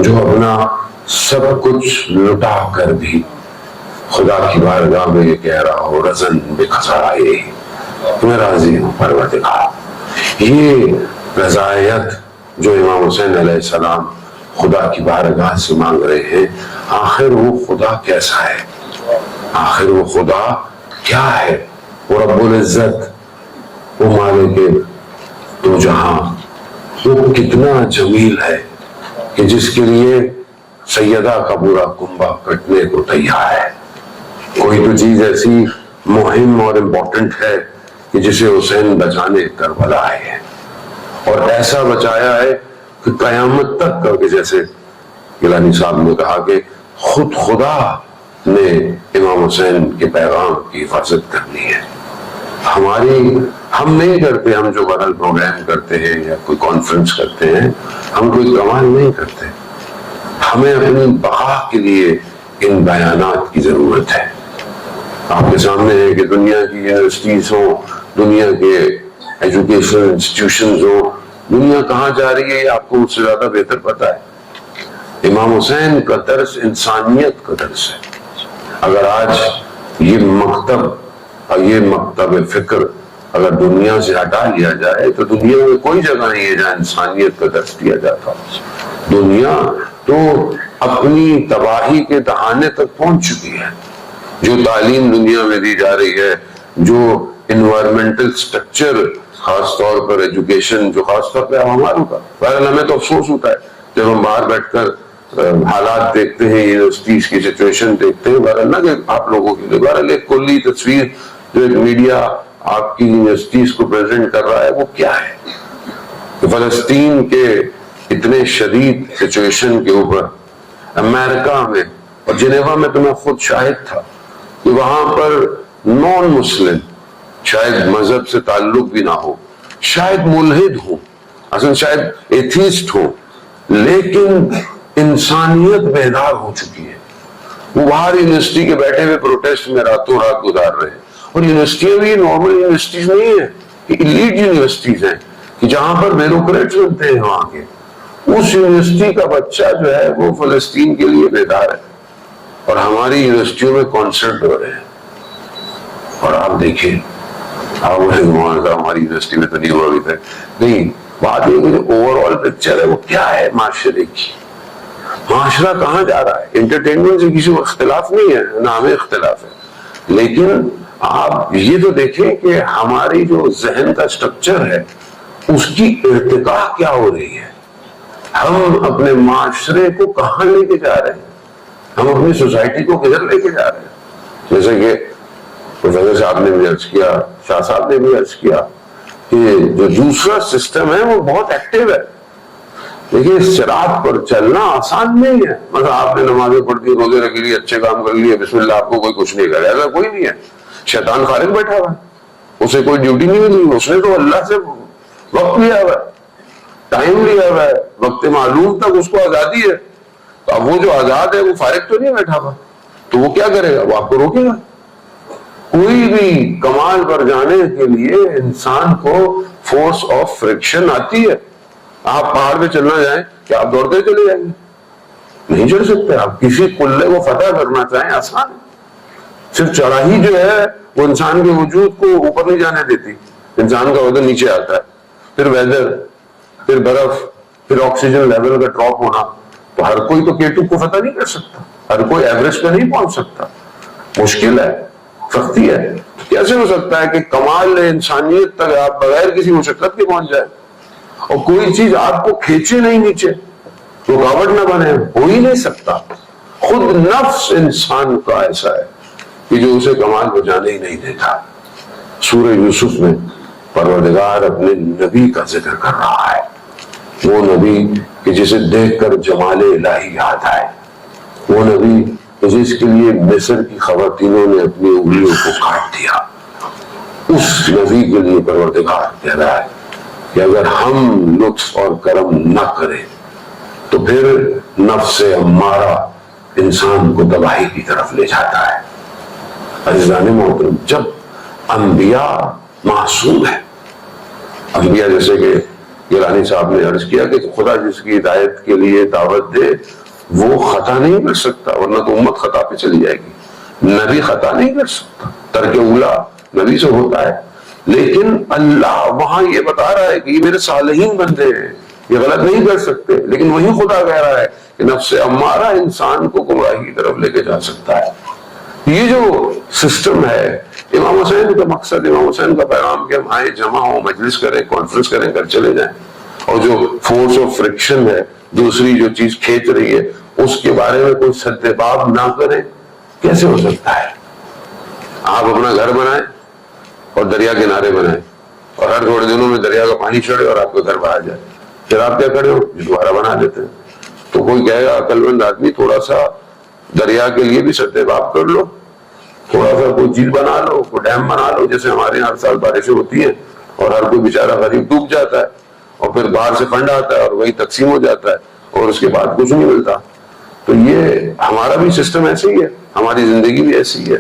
جو اپنا سب کچھ لٹا کر بھی خدا کی بارگاہ میں یہ کہہ رہا ہو رزن بخزائے میں راضی ہوں پروردگار. یہ رضایت جو امام حسین علیہ السلام خدا کی بارگاہ سے مانگ رہے ہیں، آخر وہ خدا کیسا ہے؟ آخر وہ خدا کیا ہے؟ وہ رب العزت، وہ مالک دو جہاں، وہ کتنا جمیل ہے کہ جس کے لیے سیدہ کا پورا کنبہ کٹنے کو تیار ہے. کوئی تو چیز ایسی مہم اور امپورٹنٹ ہے کہ جسے حسین بچانے کربلا آئے ہیں، اور ایسا بچایا ہے کہ قیامت تک کا، کہ جیسے گیلانی صاحب نے کہا کہ خود خدا نے امام حسین کے پیغام کی حفاظت کرنی ہے. ہم نہیں کرتے، ہم جو بدل پروگرام کرتے ہیں یا کوئی کانفرنس کرتے ہیں، ہم کوئی کمال نہیں کرتے. ہمیں اپنی بقا کے لیے ان بیانات کی ضرورت ہے. آپ کے سامنے ہے کہ دنیا کی یونیورسٹیز ہوں، دنیا کے ایجوکیشنل انسٹیٹیوشنز ہوں، دنیا کہاں جا رہی ہے یہ آپ کو مجھ سے زیادہ بہتر پتا ہے. امام حسین کا درس انسانیت کا درس ہے. اگر آج یہ مکتب فکر اگر دنیا سے ہٹا لیا جائے تو دنیا میں کوئی جگہ نہیں ہے جہاں انسانیت کا درس دیا جاتا. دنیا تو اپنی تباہی کے دہانے تک پہنچ چکی ہے. جو تعلیم دنیا میں دی جا رہی ہے، جو انوائرمنٹل سٹرکچر، خاص طور پر ایجوکیشن، جو خاص طور پہ ہماروں کا، بہرحال ہمیں تو افسوس ہوتا ہے جب ہم باہر بیٹھ کر حالات دیکھتے ہیں، یونیورسٹیز کی سچویشن دیکھتے ہیں. بہرحال نہ کہ آپ لوگوں کے لیے، بہرحال ایک کلی تصویر جو ایک میڈیا آپ کی یونیورسٹیز کو پریزنٹ کر رہا ہے وہ کیا ہے؟ فلسطین کے اتنے شدید سچویشن کے اوپر امریکہ میں اور جنیوا میں تو میں خود شاہد تھا کہ وہاں پر نان مسلم، شاید مذہب سے تعلق بھی نہ ہو، شاید ملحد ہوں، اصلا شاید ایتھیسٹ ہوں، لیکن انسانیت بیدار ہو چکی ہے. وہ باہر یونیورسٹی کے بیٹھے ہوئے پروٹیسٹ میں راتوں رات گزار رہے ہیں. اور یونیورسٹیاں بھی نارمل یونیورسٹیز نہیں ہیں، یہ ایلیٹ یونیورسٹیز ہیں کہ جہاں پر بیوروکریٹس بنتے ہیں وہاں کے. اس یونیورسٹی کا بچہ جو ہے وہ فلسطین کے لیے بیدار ہے، اور ہماری یونیورسٹیوں میں کانسرٹ ہو رہے ہیں. اور آپ دیکھیں، ہماری یونیورسٹی میں تو نہیں ہوا ابھی تک. نہیں، بات یہ کہ جو اوور آل پکچر ہے وہ کیا ہے معاشرے کی؟ معاشرہ کہاں جا رہا ہے؟ انٹرٹینمنٹ سے کسی کو اختلاف نہیں ہے، نہ ہمیں اختلاف ہے، لیکن آپ یہ تو دیکھیں کہ ہماری جو ذہن کا سٹرکچر ہے اس کی ارتقاء کیا ہو رہی ہے. ہم اپنے معاشرے کو کہاں لے کے جا رہے ہیں؟ ہم اپنی سوسائٹی کو کدھر لے کے جا رہے ہیں؟ جیسے کہ پروفیسر صاحب نے بھی عرض کیا، شاہ صاحب نے بھی عرض کیا کہ جو دوسرا سسٹم ہے وہ بہت ایکٹیو ہے. دیکھیے، اس صراط پر چلنا آسان نہیں ہے. مثلا آپ نے نمازیں پڑھ دی، روزے رکھ لیے، اچھے کام کر لیے، بسم اللہ، آپ کو کوئی کچھ نہیں کرے، ایسا کوئی نہیں ہے. شیطان خارج بیٹھا ہوا ہے، اسے کوئی ڈیوٹی نہیں ملی، اس نے تو اللہ سے وقت لیا ہوا ہے، ٹائم لیا ہوا ہے، وقت معلوم تک اس کو آزادی ہے. تو اب وہ جو آزاد ہے وہ فارغ تو نہیں بیٹھا ہوا، تو وہ کیا کرے گا؟ وہ آپ کو روکے گا. کوئی بھی کمال پر جانے کے لیے انسان کو فورس آف فرکشن آتی ہے. آپ پہاڑ پہ چلنا جائیں کہ آپ دوڑتے چلے جائیں گے؟ نہیں چڑھ سکتے. آپ کسی قلعے کو فتح کرنا چاہیں آسان ہے. صرف چڑھائی جو ہے وہ انسان کے وجود کو اوپر نہیں جانے دیتی، انسان کا وزن نیچے آتا ہے. پھر ویدر، پھر برف، پھر آکسیجن لیول کا ڈراپ ہونا. تو ہر کوئی تو K2 کو فتح نہیں کر سکتا، ہر کوئی ایوریسٹ پہ نہیں پہنچ سکتا. مشکل ہے، سختی ہے. کیسے ہو سکتا ہے کہ کمال انسانیت تک آپ بغیر کسی مشقت کے پہنچ جائے اور کوئی چیز آپ کو کھینچے نہیں نیچے، رکاوٹ نہ بنے؟ ہو ہی نہیں سکتا. خود نفس انسان کا ایسا ہے کہ جو اسے کمال کو جانے ہی نہیں دیتا. سورہ یوسف میں پروردگار اپنے نبی کا ذکر کر رہا ہے، وہ نبی کہ جسے دیکھ کر جمال الہی یاد آئے، وہ نبی جس کے لیے مصر کی خواتینوں نے اپنی انگلیوں کو کاٹ دیا. اس نبی کے لیے پروردگار کہہ رہا ہے کہ اگر ہم لطف اور کرم نہ کریں تو پھر نفس امارہ انسان کو تباہی کی طرف لے جاتا ہے. عزیزان محترم، جب انبیاء معصوم ہیں، انبیاء جیسے کہ گیلانی صاحب نے عرض کیا کہ خدا جس کی ہدایت کے لیے دعوت دے وہ خطا نہیں کر سکتا، ورنہ تو امت خطا پہ چلی جائے گی۔ نبی خطا نہیں کر سکتا، ترک اولا نبی سے ہوتا ہے، لیکن اللہ وہاں یہ بتا رہا ہے کہ یہ میرے صالحین بندے ہیں، یہ غلط نہیں کر سکتے، لیکن وہی خدا کہہ رہا ہے کہ نفس امارہ انسان کو گمراہی کی طرف لے کے جا سکتا ہے۔ یہ جو سسٹم ہے، امام حسین کا مقصد، امام حسین کا پیغام کہ ہم آئیں، جمع ہوں، مجلس کریں، کانفرنس کریں، گھر چلے جائیں، اور جو فورس آف فرکشن ہے، دوسری جو چیز کھینچ رہی ہے، اس کے بارے میں کوئی سد باب نہ کریں، کیسے ہو سکتا ہے؟ آپ اپنا گھر بنائیں اور دریا کنارے بنائیں، اور ہر تھوڑے دنوں میں دریا کا پانی چڑھے اور آپ کا گھر باہر جائے، پھر آپ کیا کرے ہو؟ دوبارہ بنا لیتے ہیں۔ تو کوئی کہے گا عقل مند آدمی تھوڑا سا دریا کے لیے بھی سد باب کر لو، تھوڑا سا کوئی جھیل بنا لو، کوئی ڈیم بنا لو، جیسے ہمارے یہاں ہر سال بارشیں ہوتی ہیں اور ہر کوئی بیچارہ غریب ڈوب جاتا ہے، اور پھر باہر سے فنڈ آتا ہے اور وہی تقسیم ہو جاتا ہے اور اس کے بعد کچھ نہیں ملتا۔ تو یہ ہمارا بھی سسٹم ایسے ہی ہے، ہماری زندگی بھی ایسی ہی ہے۔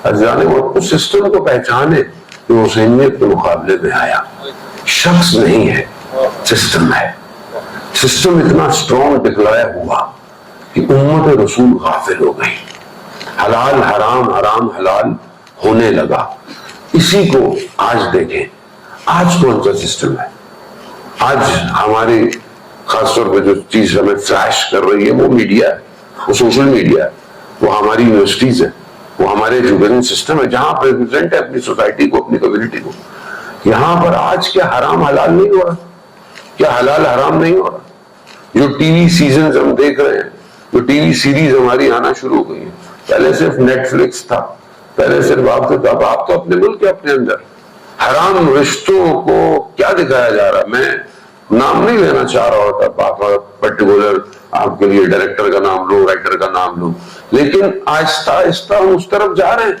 عزیزان وہ اس سسٹم کو پہچانے کہ حسینیت کے مقابلے میں آیا، شخص نہیں ہے، سسٹم ہے۔ سسٹم اتنا اسٹرانگ ڈکلائر ہوا کہ امت رسول غافل ہو گئی، حلال حرام، حرام حلال ہونے لگا۔ اسی کو آج دیکھیں، آج کون سا سسٹم ہے؟ آج ہماری خاص طور پہ جو چیز ہمیں فلیش کر رہی ہے وہ میڈیا ہے، وہ سوشل میڈیا ہے، وہ ہماری یونیورسٹیز ہے، وہ ہمارے ایجوکیشن سسٹم ہے جہاں آپ ریپرزینٹ ہے اپنی سوسائٹی کو، اپنی کمیونٹی کو۔ یہاں پر آج کیا حرام حلال نہیں ہو رہا؟ کیا حلال حرام نہیں ہو رہا؟ جو ٹی وی سیزنز ہم دیکھ رہے ہیں، جو ٹی وی سیریز ہماری آنا شروع ہو گئی ہیں، پہلے صرف نیٹ فلکس تھا، پہلے صرف آپ تو اپنے ملک کے اپنے اندر حرام رشتوں کو کیا دکھایا جا رہا ہے۔ میں نام نہیں لینا چاہ رہا ہوتا، پرٹیکولر آپ کے لیے ڈائریکٹر کا نام لو، رائٹر کا نام لو، لیکن آہستہ آہستہ ہم اس طرف جا رہے ہیں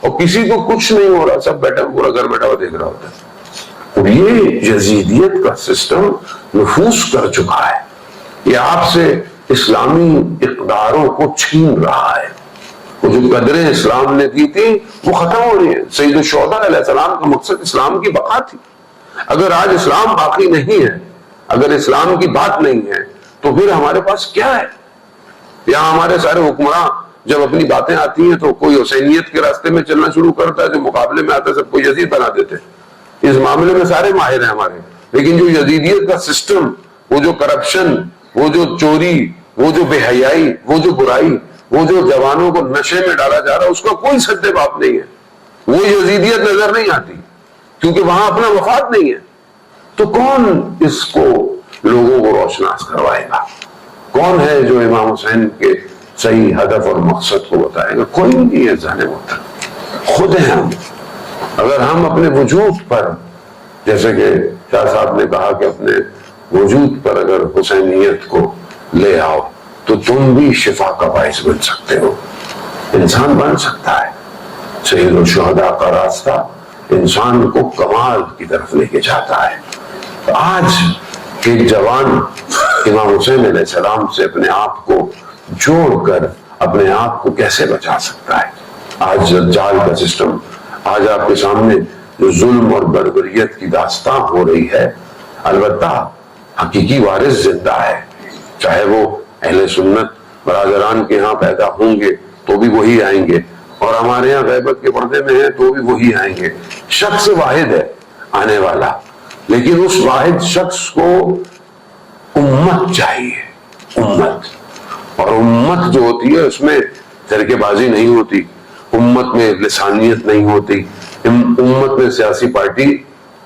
اور کسی کو کچھ نہیں ہو رہا، سب بیٹھا پورا گھر بیٹھا ہوا دیکھ رہا ہوتا ہے۔ اور یہ یزیدیت کا سسٹم نفوذ کر چکا ہے، یہ آپ سے اسلامی اقداروں کو چھین رہا ہے۔ وہ جو قدریں اسلام نے دی تھی وہ ختم ہو رہی ہیں۔ سید الشہداء علیہ السلام کا مقصد اسلام کی بقا تھی۔ اگر آج اسلام باقی نہیں ہے، اگر اسلام کی بات نہیں ہے، تو پھر ہمارے پاس کیا ہے؟ یہاں ہمارے سارے حکمراں جب اپنی باتیں آتی ہیں تو کوئی حسینیت کے راستے میں چلنا شروع کرتا ہے، جو مقابلے میں آتا ہے سب کو یزید بنا دیتے ہیں۔ اس معاملے میں سارے ماہر ہیں ہمارے، لیکن جو یزیدیت کا سسٹم، وہ جو کرپشن، وہ جو چوری، وہ جو بے حیائی، وہ جو برائی، وہ جو جوانوں کو نشے میں ڈالا جا رہا ہے، اس کا کوئی سد باب نہیں ہے۔ وہ یزیدیت نظر نہیں آتی کیونکہ وہاں اپنا مفاد نہیں ہے۔ تو کون اس کو لوگوں کو روشناس کروائے گا؟ کون ہے جو امام حسین کے صحیح ہدف اور مقصد کو بتائے گا؟ کوئی نہیں ہے جانے محترم، خود ہیں ہم۔ اگر ہم اپنے وجود پر، جیسے کہ شاہ صاحب نے کہا کہ اپنے وجود پر اگر حسینیت کو لے آؤ تو تم بھی شفا کا باعث بن سکتے ہو، انسان بن سکتا ہے۔ سید الشہداء کا راستہ انسان کو کمال کی طرف لے کے جاتا ہے۔ آج ایک جوان امام حسین علیہ السلام سے اپنے آپ کو جوڑ کر اپنے آپ کو کیسے بچا سکتا ہے؟ آج دجال کا سسٹم، آج آپ کے سامنے جو ظلم اور بربریت کی داستان ہو رہی ہے، البتہ حقیقی وارث زندہ ہے، چاہے وہ اہل سنت برادران کے ہاں پیدا ہوں گے تو بھی وہی آئیں گے، اور ہمارے ہاں غیبت کے پردے میں ہیں تو بھی وہی آئیں گے۔ شخص واحد ہے آنے والا، لیکن اس واحد شخص کو امت چاہیے، امت۔ اور امت جو ہوتی ہے اس میں فرقے بازی نہیں ہوتی، امت میں لسانیت نہیں ہوتی، امت میں سیاسی پارٹی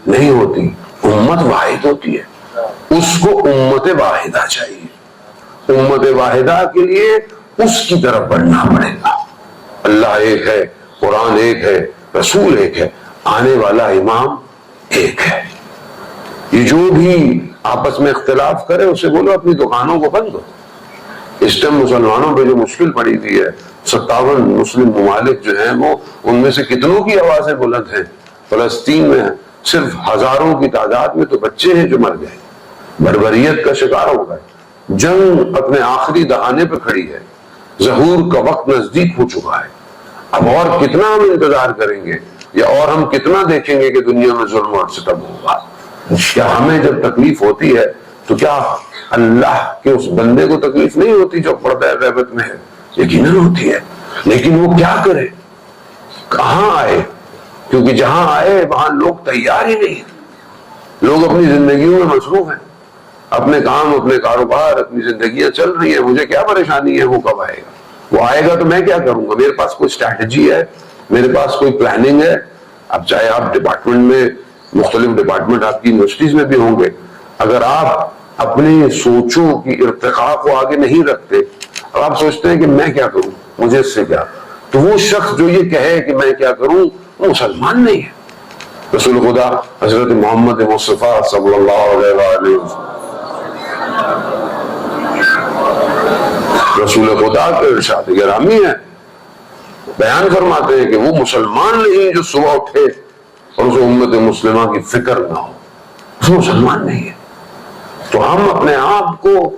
نہیں ہوتی، امت واحد ہوتی ہے۔ اس کو امت واحدہ چاہیے۔ امت واحدہ کے لیے اس کی طرف بڑھنا پڑے گا۔ اللہ ایک ہے، قرآن ایک ہے، رسول ایک ہے، آنے والا امام ایک ہے۔ یہ جو بھی آپس میں اختلاف کرے اسے بولو اپنی دکانوں کو بند کرو۔ اس ٹائم مسلمانوں پہ جو مشکل پڑی ہوئی ہے، 57 مسلم ممالک جو ہیں وہ ان میں سے کتنوں کی آوازیں بلند ہیں۔ فلسطین میں صرف ہزاروں کی تعداد میں تو بچے ہیں جو مر گئے، بربریت کا شکار ہو گئے، جنگ اپنے آخری دہانے پہ کھڑی ہے، ظہور کا وقت نزدیک ہو چکا ہے۔ اب اور کتنا ہم انتظار کریں گے، یا اور ہم کتنا دیکھیں گے کہ دنیا میں ظلم اور ستم ہوگا؟ کیا ہمیں جب تکلیف ہوتی ہے تو کیا اللہ کے اس بندے کو تکلیف نہیں ہوتی جو پردہ غیبت میں ہے؟ یقیناً ہوتی ہے، لیکن وہ کیا کرے، کہاں آئے؟ کیونکہ جہاں آئے وہاں لوگ تیار ہی نہیں ہیں، لوگ اپنی زندگیوں میں مصروف ہیں، اپنے کام، اپنے کاروبار، اپنی زندگیاں چل رہی ہیں، مجھے کیا پریشانی ہے وہ کب آئے گا؟ وہ آئے گا تو میں کیا کروں گا؟ میرے پاس کوئی اسٹریٹجی ہے، میرے پاس کوئی پلاننگ ہے؟ اب چاہے آپ ڈپارٹمنٹ میں، مختلف ڈپارٹمنٹ آپ کی یونیورسٹیز میں بھی ہوں گے، اگر آپ اپنی سوچوں کی ارتقاء کو آگے نہیں رکھتے، اب آپ سوچتے ہیں کہ میں کیا کروں، مجھے اس سے کیا، تو وہ شخص جو یہ کہے کہ میں کیا کروں وہ مسلمان نہیں ہے۔ رسول خدا حضرت محمد مصطفیٰ صلی اللہ علیہ وآلہ وسلم، رسول خدا کے ارشاد گرامی ہے، بیان فرماتے ہیں کہ وہ مسلمان نہیں جو صبح اٹھے اور اسے امت مسلمہ کی فکر نہ ہو، وہ مسلمان نہیں ہے۔ تو ہم اپنے آپ کو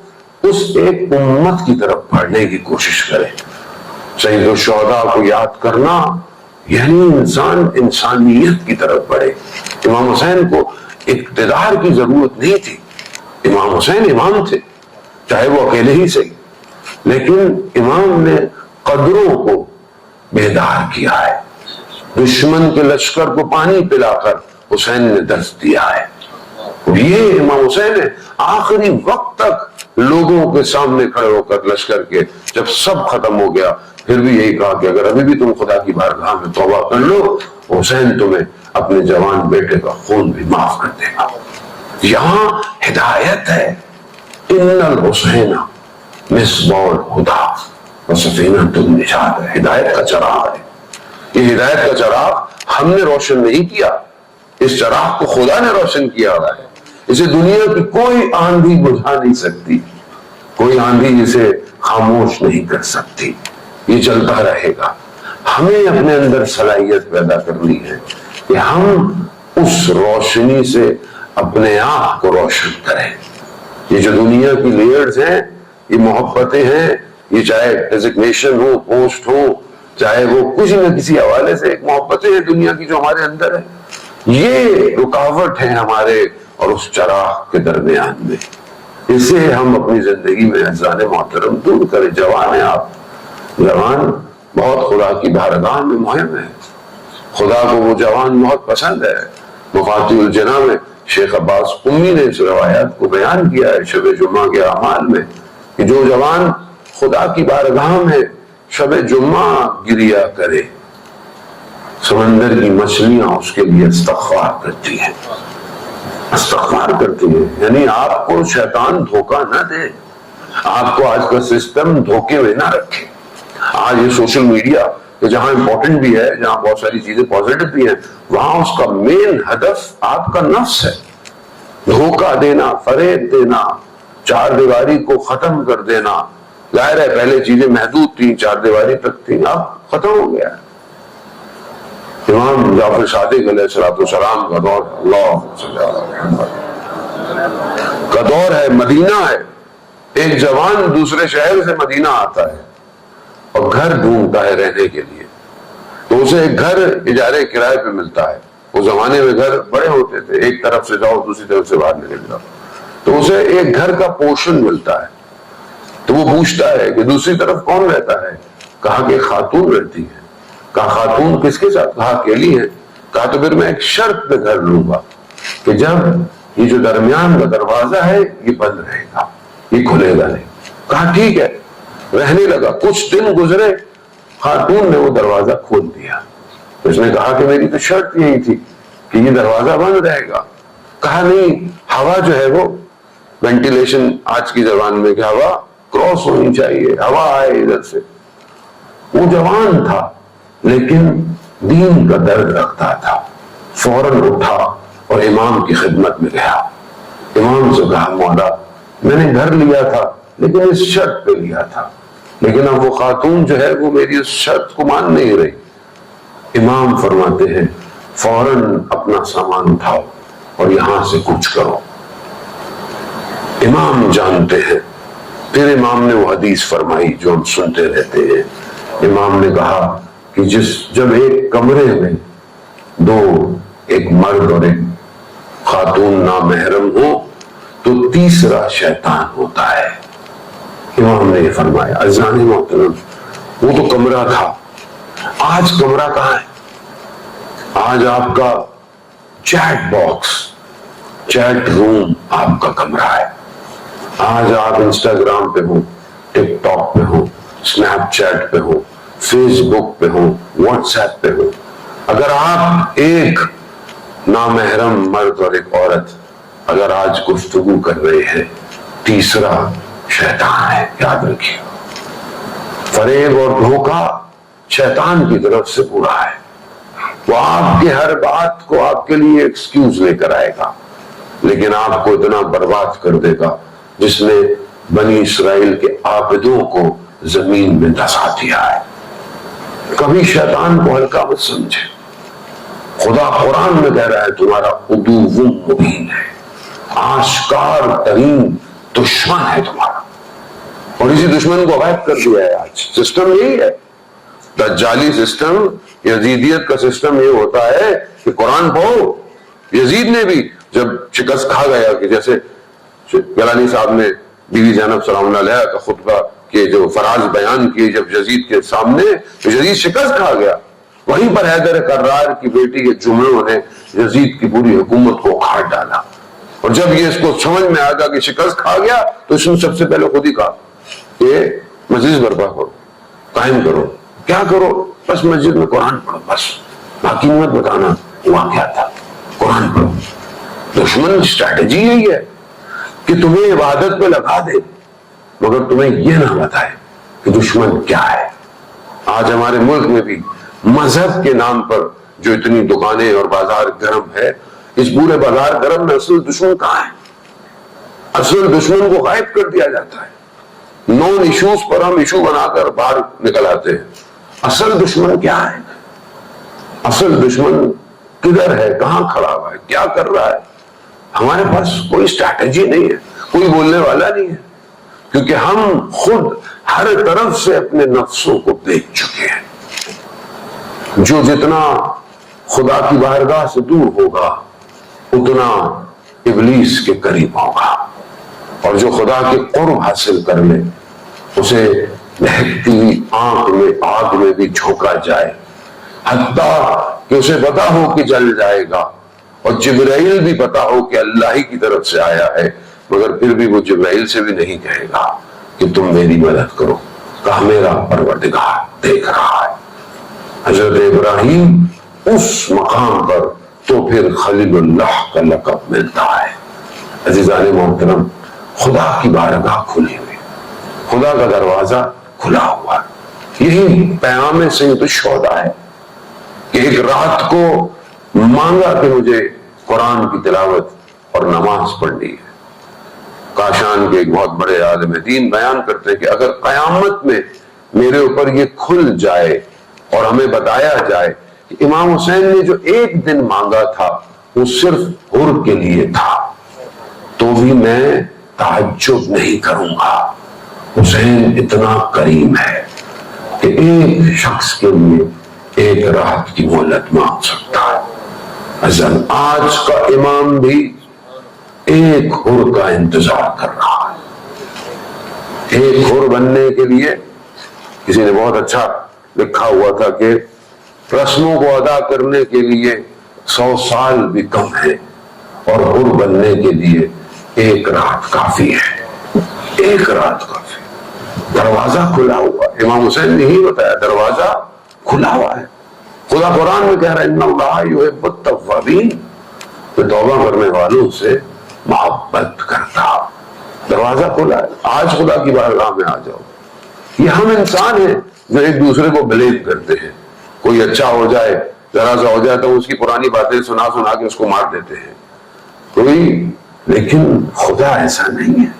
اس ایک امت کی طرف بڑھنے کی کوشش کریں۔ سید الشہداء کو یاد کرنا یعنی انسان انسانیت کی طرف بڑھے۔ امام حسین کو اقتدار کی ضرورت نہیں تھی، امام حسین امام تھے، چاہے وہ اکیلے ہی صحیح، لیکن امام نے قدروں کو بیدار کیا ہے۔ دشمن کے لشکر کو پانی پلا کر حسین نے درس دیا ہے۔ یہ امام حسین ہے، آخری وقت تک لوگوں کے سامنے کھڑے ہو کر لشکر کے، جب سب ختم ہو گیا پھر بھی یہی کہا کہ اگر ابھی بھی تم خدا کی بارگاہ میں توبہ کر لو، حسین تمہیں اپنے جوان بیٹے کا خون بھی معاف کر دے گا۔ یہاں ہدایت ہے، ان الحسین مصباح الہدی وسفینۃ النجات، ہدایت کا چراغ ہے۔ یہ ہدایت کا چراغ ہم نے روشن نہیں کیا، اس چراغ کو خدا نے روشن کیا ہوا ہے۔ اسے دنیا کی کوئی آندھی بجھا نہیں سکتی، کوئی آندھی اسے خاموش نہیں کر سکتی، یہ چلتا رہے گا۔ ہمیں اپنے اندر صلاحیت پیدا کرنی ہے کہ ہم اس روشنی سے اپنے آپ کو روشن کریں۔ یہ جو دنیا کی لیئرز ہیں، یہ محبتیں ہیں، یہ چاہے ڈیزگنیشن ہو، پوسٹ ہو، چاہے وہ کسی نہ کسی حوالے سے ایک محبتیں ہیں دنیا کی جو ہمارے اندر ہے، یہ رکاوٹ ہے ہمارے اور اس چراغ کے درمیان میں۔ اسے ہم اپنی زندگی میں عزیزان محترم دور کریں۔ جوان ہیں آپ، جوان بہت خدا کی بارگاہ میں مہم ہے، خدا کو وہ جوان بہت پسند ہے۔ مفاتیح الجناح میں شیخ عباس قمی نے اس روایات کو بیان کیا ہے شب جمعہ کے اعمال میں کہ جو جوان خدا کی بارگاہ میں شب جمعہ گریا کرے، سمندر کی مچھلیاں اس کے لیے استغفار کرتی ہیں، استغفار کرتی ہیں۔ یعنی آپ کو شیطان دھوکہ نہ دے، آپ کو آج کا سسٹم دھوکے میں نہ رکھے۔ آج یہ سوشل میڈیا کہ جہاں امپورٹنٹ بھی ہے، جہاں بہت ساری چیزیں پازیٹو بھی ہیں، وہاں اس کا مین ہدف آپ کا نفس ہے۔ دھوکہ دینا، فریب دینا، چار دیواری کو ختم کر دینا۔ ظاہر ہے پہلے چیزیں محدود تھیں، چار دیواری تک تھیں، اب ختم ہو گیا ہے۔ امام جعفر صادق علیہ السلام کا دور، اللہ کا دور ہے، مدینہ ہے۔ ایک جوان دوسرے شہر سے مدینہ آتا ہے اور گھر ڈھونڈتا ہے رہنے کے لیے، تو اسے ایک گھر اجارے کرائے پہ ملتا ہے۔ اس زمانے میں گھر بڑے ہوتے تھے، ایک طرف سے جاؤ دوسری طرف سے باہر نکل جاؤ، تو اسے ایک گھر کا پورشن ملتا ہے۔ تو وہ پوچھتا ہے کہ دوسری طرف کون رہتا ہے؟ کہا کہ خاتون رہتی ہے۔ کہا خاتون کس کے ساتھ؟ کہا اکیلی ہے۔ کہا تو پھر میں ایک شرط پہ گھر لوں گا کہ جب یہ جو درمیان کا دروازہ ہے یہ بند رہے گا، یہ کھلے گا نہیں۔ کہا ٹھیک ہے، رہنے لگا۔ کچھ دن گزرے، خاتون نے وہ دروازہ کھول دیا۔ اس نے کہا کہ میری تو شرط یہی تھی کہ یہ دروازہ بند رہے گا۔ کہا نہیں، ہوا جو ہے وہ وینٹیلیشن آج کی زبان میں کہ ہوا کراس ہونی چاہیے، ہوا آئے ادھر سے۔ وہ جوان تھا لیکن دین کا درد رکھتا تھا، فوراً اٹھا اور امام کی خدمت میں گیا۔ امام سے کہا مولا میں نے گھر لیا تھا لیکن اس شرط پہ لیا تھا، لیکن اب وہ خاتون جو ہے وہ میری اس شرط کو مان نہیں رہی۔ امام فرماتے ہیں فوراً اپنا سامان اٹھاؤ اور یہاں سے کچھ کرو۔ امام جانتے ہیں۔ پھر امام نے وہ حدیث فرمائی جو ہم سنتے رہتے ہیں۔ امام نے کہا کہ جب ایک کمرے میں دو، ایک مرد اور ایک خاتون نامحرم ہو تو تیسرا شیطان ہوتا ہے. امام نے یہ فرمایا. عزیزان محترم، وہ تو کمرہ تھا، آج کمرہ کہاں ہے؟ آج آپ کا چیٹ باکس، چیٹ روم آپ کا کمرہ ہے. آج آپ انسٹاگرام پہ ہوں، ٹک ٹاک پہ ہوں، اسنیپ چیٹ پہ ہوں، فیس بک پہ ہوں، واٹس ایپ پہ ہوں. اگر آپ ایک نامحرم مرد اور ایک عورت اگر آج گفتگو کر رہے ہیں، تیسرا شیطان ہے. یاد رکھیے، فریب اور دھوکہ شیطان کی طرف سے پورا ہے. وہ آپ کی ہر بات کو آپ کے لیے ایکسکیوز لے کر آئے گا، لیکن آپ کو اتنا برباد کر دے گا جس نے بنی اسرائیل کے عابدوں کو زمین میں دھسا دیا ہے. کبھی شیطان کو ہلکا مت سمجھے. خدا قرآن میں کہہ رہا ہے تمہارا عدو مبین ہے، آشکار ترین دشمن ہے تمہارا. اور اسی دشمن کو غائب کر دیا ہے. آج سسٹم یہی ہے، دجالی سسٹم، یزیدیت کا سسٹم یہ ہوتا ہے کہ قرآن پڑھو. یزید نے بھی جب شکست کھا گیا، کہ جیسے گیلانی صاحب نے بیوی زینب سلام اللہ علیہ کا خطبہ کے جو فراز بیان کیے جب یزید کے سامنے، تو یزید شکست کھا گیا. وہیں پر حیدر کرار کی بیٹی کے جملوں نے یزید کی پوری حکومت کو اکھاڑ ڈالا. اور جب یہ اس کو سمجھ میں آ گیا کہ شکست کھا گیا، تو اس نے سب سے پہلے خود ہی کہا کہ مسجد برپا کرو، قائم کرو. کیا کرو؟ بس مسجد میں قرآن پڑھو، بس باقی مت بتانا وہاں کیا تھا، قرآن پڑھو. دشمن اسٹریٹجی یہی ہے کہ تمہیں عبادت پہ لگا دے، مگر تمہیں یہ نہ بتائے کہ دشمن کیا ہے. آج ہمارے ملک میں بھی مذہب کے نام پر جو اتنی دکانیں اور بازار گرم ہے، اس پورے بازار گرم میں اصل دشمن کہاں ہے؟ اصل دشمن کو غائب کر دیا جاتا ہے. نون ایشوز پر ہم ایشو بنا کر باہر نکل آتے ہیں. اصل دشمن کیا ہے؟ اصل دشمن کدھر ہے؟ کہاں کھڑا ہوا ہے؟ کیا کر رہا ہے؟ ہمارے پاس کوئی اسٹریٹجی نہیں ہے، کوئی بولنے والا نہیں ہے، کیونکہ ہم خود ہر طرف سے اپنے نفسوں کو بیچ چکے ہیں. جو جتنا خدا کی بارگاہ سے دور ہوگا اتنا ابلیس کے قریب ہوگا، اور جو خدا کے قرب حاصل کر لے اسے بہتی ہوئی آنکھ میں آگ میں بھی جھونکا جائے، حتیٰ کہ اسے پتا ہو کہ جل جائے گا، اور جبرائیل بھی پتا ہو کہ اللہ ہی کی طرف سے آیا ہے، مگر پھر بھی وہ جبرائیل سے بھی نہیں کہے گا کہ تم میری مدد کرو، کہا میرا پروردگار دیکھ رہا ہے. حضرت ابراہیم اس مقام پر تو پھر خلیل اللہ کا لقب ملتا ہے. عزیزان محترم، خدا کی بارگاہ کھلی ہوئی، خدا کا دروازہ کھلا ہوا. یہی پیام سید الشہداء ہے کہ ایک رات کو مانگا کہ مجھے قرآن کی تلاوت اور نماز پڑھنی ہے. کاشان کے ایک بہت بڑے عالم دین بیان کرتے ہیں کہ اگر قیامت میں میرے اوپر یہ کھل جائے اور ہمیں بتایا جائے کہ امام حسین نے جو ایک دن مانگا تھا وہ صرف حر کے لیے تھا، تو بھی میں تعجب نہیں کروں گا. حسین اتنا کریم ہے کہ ایک شخص کے لیے ایک رات کی مہلت مانگ سکتا ہے. آج کا امام بھی ایک حر کا انتظار کر رہا ہے. ایک حر بننے کے لیے کسی نے بہت اچھا لکھا ہوا تھا کہ رسموں کو ادا کرنے کے لیے 100 سال بھی کم ہے، اور حر بننے کے لیے ایک رات کافی ہے. ایک رات کافی. دروازہ کھلا ہوا. امام حسین نے ہی بتایا دروازہ کھلا ہوا ہے. خدا قرآن میں کہہ رہا ہے ان اللہ یحب التوابین، میں توبہ کرنے والوں سے محبت کرتا. دروازہ کھلا ہے. آج خدا کی بارگاہ میں آ جاؤ. یہ ہم انسان ہیں جو ایک دوسرے کو بلیم کرتے ہیں. کوئی اچھا ہو جائے، ذرا سا ہو جائے تو اس کی پرانی باتیں سنا سنا کے اس کو مار دیتے ہیں. لیکن خدا ایسا نہیں ہے.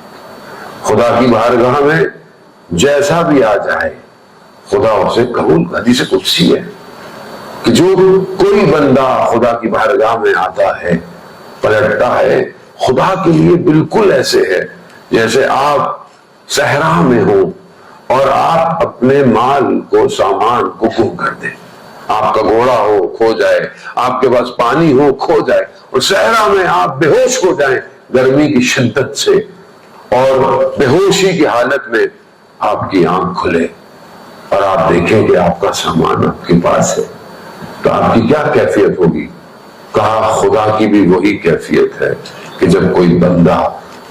خدا کی بارگاہ میں جیسا بھی آ جائے خدا اسے قبول. حدیث قدسی ہے کہ جو کوئی بندہ خدا کی بارگاہ میں آتا ہے، پلٹتا ہے، خدا کے لیے بالکل ایسے ہے جیسے آپ صحرا میں ہوں اور آپ اپنے مال کو، سامان کو گم کر دیں. آپ کا گھوڑا ہو کھو جائے، آپ کے پاس پانی ہو کھو جائے، اور صحرا میں آپ بے ہوش ہو جائیں گرمی کی شدت سے، اور بے ہوشی کی حالت میں آپ کی آنکھ کھلے اور آپ دیکھیں کہ آپ کا سامان آپ کے پاس ہے، تو آپ کی کیا کیفیت ہوگی؟ کہا خدا کی بھی وہی کیفیت ہے کہ جب کوئی بندہ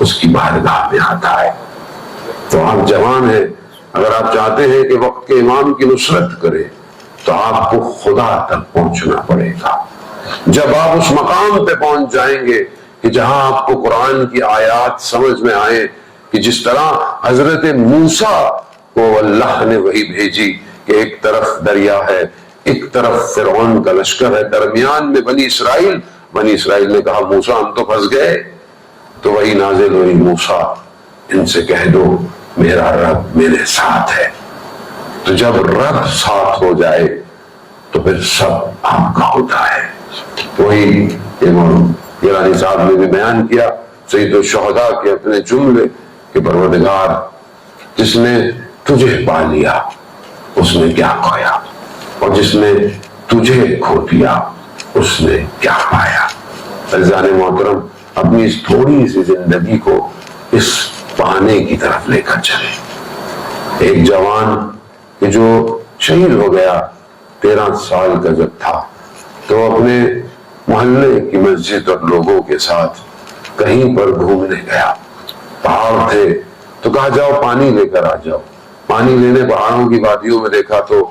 اس کی بارگاہ میں آتا ہے۔ تو آپ جوان ہیں، اگر آپ چاہتے ہیں کہ وقت کے امام کی نصرت کرے تو آپ کو خدا تک پہنچنا پڑے گا۔ جب آپ اس مقام پہ پہنچ جائیں گے کہ جہاں آپ کو قرآن کی آیات سمجھ میں آئے کہ جس طرح حضرت موسیٰ کو اللہ نے وہی بھیجی کہ ایک طرف دریا ہے، ایک طرف فرعون کا لشکر ہے، درمیان میں بنی اسرائیل نے کہا موسیٰ ہم تو پھنس گئے، تو وہی نازل ہوئی موسیٰ ان سے کہہ دو میرا رب میرے ساتھ ہے۔ تو جب رب ساتھ ہو جائے تو پھر سب آپ کا ہوتا ہے۔ وہی امام گیلانی صاحب نے بھی بیان کیا سید الشہداء کے اپنے جملے کہ پروردگار جس نے تجھے پا لیا اس نے کیا کھویا، اور جس نے تجھے کھو دیا اس نے کیا پایا۔ عزیزان محترم، اپنی اس تھوڑی سی زندگی کو اس پانے کی طرف لے کر چلے۔ ایک جوان کہ جو شہید ہو گیا 13 سال کا جب تھا، تو اپنے محلے کی مسجد اور لوگوں کے ساتھ کہیں پر گھومنے گیا، پہاڑ تھے تو کہا جاؤ پانی لے کر آ جاؤ۔ پانی لینے پہاڑوں کی وادیوں میں دیکھا تو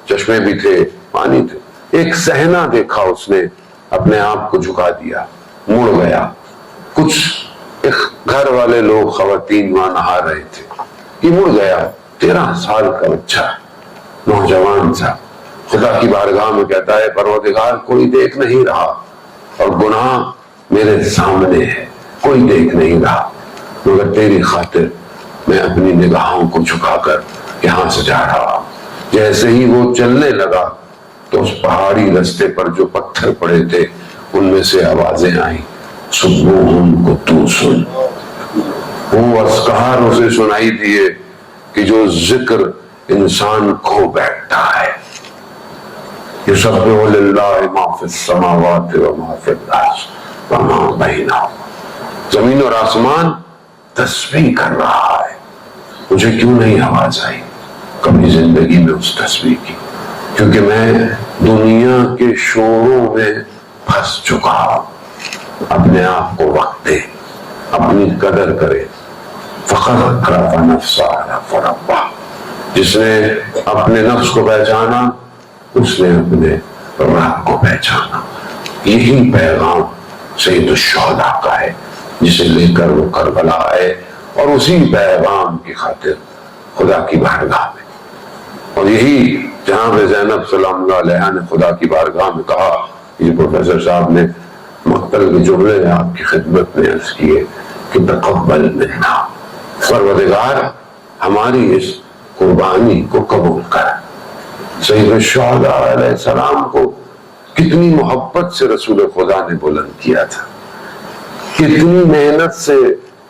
چشمے بھی تھے، پانی تھے، ایک صحنہ دیکھا، اس نے اپنے آپ کو جھکا دیا، مڑ گیا، کچھ ایک گھر والے لوگ خواتین وہاں نہا رہے تھے، یہ مڑ گیا، 13 سال کا بچہ نوجوان تھا، خدا کی بارگاہ میں کہتا ہے پروردگار کوئی دیکھ نہیں رہا اور گناہ میرے سامنے ہے، کوئی دیکھ نہیں رہا، مگر تیری خاطر میں اپنی نگاہوں کو جھکا کر یہاں سے جا رہا۔ جیسے ہی وہ چلنے لگا تو اس پہاڑی رستے پر جو پتھر پڑے تھے ان میں سے آوازیں آئیں، سبوہم کو تو سن۔ وہ اذکار اسے سنائی دیے کہ جو ذکر انسان کھو بیٹھتا ہے۔ یسبح للہ ما فی السماوات وما فی الارض وما بینہما۔ زمین اور آسمان تسبیح کر رہا ہے۔ مجھے کیوں نہیں آواز آئی کبھی زندگی میں اس تسبیح کی؟ کیونکہ میں دنیا کے شوروں میں پھنس چکا ہوں۔ اپنے آپ کو وقت دے، اپنی قدر کرے۔ فقد عرف نفسہ عرف ربہ، جس نے اپنے نفس کو پہچانا اس نے اپنے رب کو پہچانا۔ یہی پیغام سید الشہداء کا ہے جسے لے کر وہ کربلا آئے، اور اسی پیغام کی خاطر خدا کی بارگاہ میں، اور یہی جناب زینب سلام اللہ علیہ نے خدا کی بارگاہ میں کہا۔ یہ پروفیسر صاحب نے مقتل کے جملے آپ کی خدمت میں عرض کیے کہ تقبل منا، پروردگار ہماری اس قربانی کو قبول کر۔ سید الشہداء علیہ السلام کو کتنی محبت سے رسول خدا نے بلند کیا تھا، کتنی محنت سے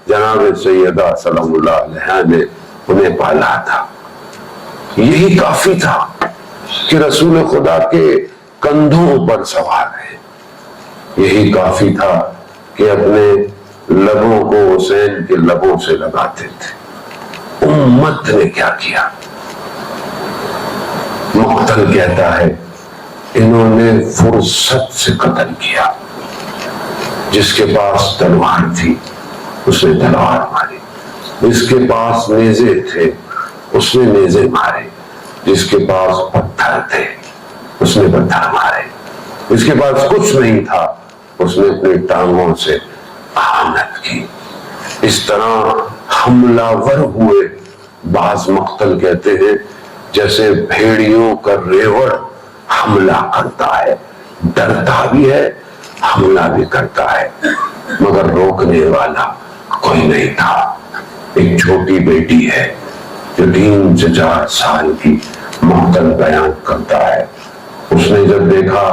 جناب سیدہ سلام اللہ علیہ نے انہیں پالا تھا۔ یہی کافی تھا کہ رسول خدا کے کندھوں پر سوار ہے، یہی کافی تھا کہ اپنے لبوں کو حسین کے لبوں سے لگاتے تھے۔ امت نے کیا کیا؟ مقتل کہتا ہے انہوں نے فرصت سے قتل کیا۔ جس کے پاس تلوار تھی اس نے تلوار ماری، جس کے پاس نیزے تھے اس نے نیزے مارے، جس کے پاس پتھر تھے اس نے پتھر مارے، جس کے پاس کچھ نہیں تھا اس نے اپنی ٹانگوں سے اہانت کی۔ اس طرح حملہ ور ہوئے۔ بعض مقتل کہتے ہیں جیسے بھیڑیوں کا ریوڑ حملہ کرتا ہے، ڈرتا بھی ہے حملہ بھی کرتا ہے، مگر روکنے والا کوئی نہیں تھا۔ ایک چھوٹی بیٹی ہے جو 3 سے 4 سال کی، مقتل بیان کرتا ہے، اس نے جب دیکھا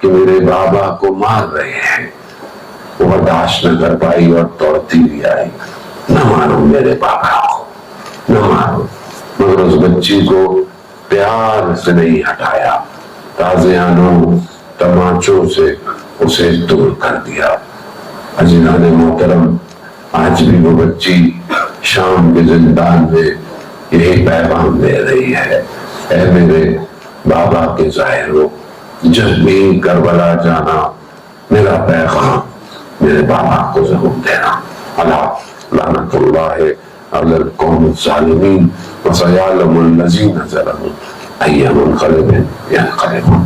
کہ میرے بابا کو مار رہے ہیں وہ برداشت نہ کر پائی اور دوڑتی بھی آئی، نہ مارو میرے بابا کو، نہ مارو، مگر اس بچی کو پیار سے نہیں ہٹایا، تازیانوں تماچوں سے اسے دور کر دیا۔ عزیزان محترم، آج بھی وہ بچی شام کے زندان میں یہی پیغام دے رہی ہے، اے میرے بابا کے ظاہرو، جب بھی کربلا جانا میرا پیغام میرے بابا کو ضرور دینا۔ اللہ لعنت اللہ علی القوم الظالمین وسیعلم الذین ظلموا ای منقلب ینقلبون۔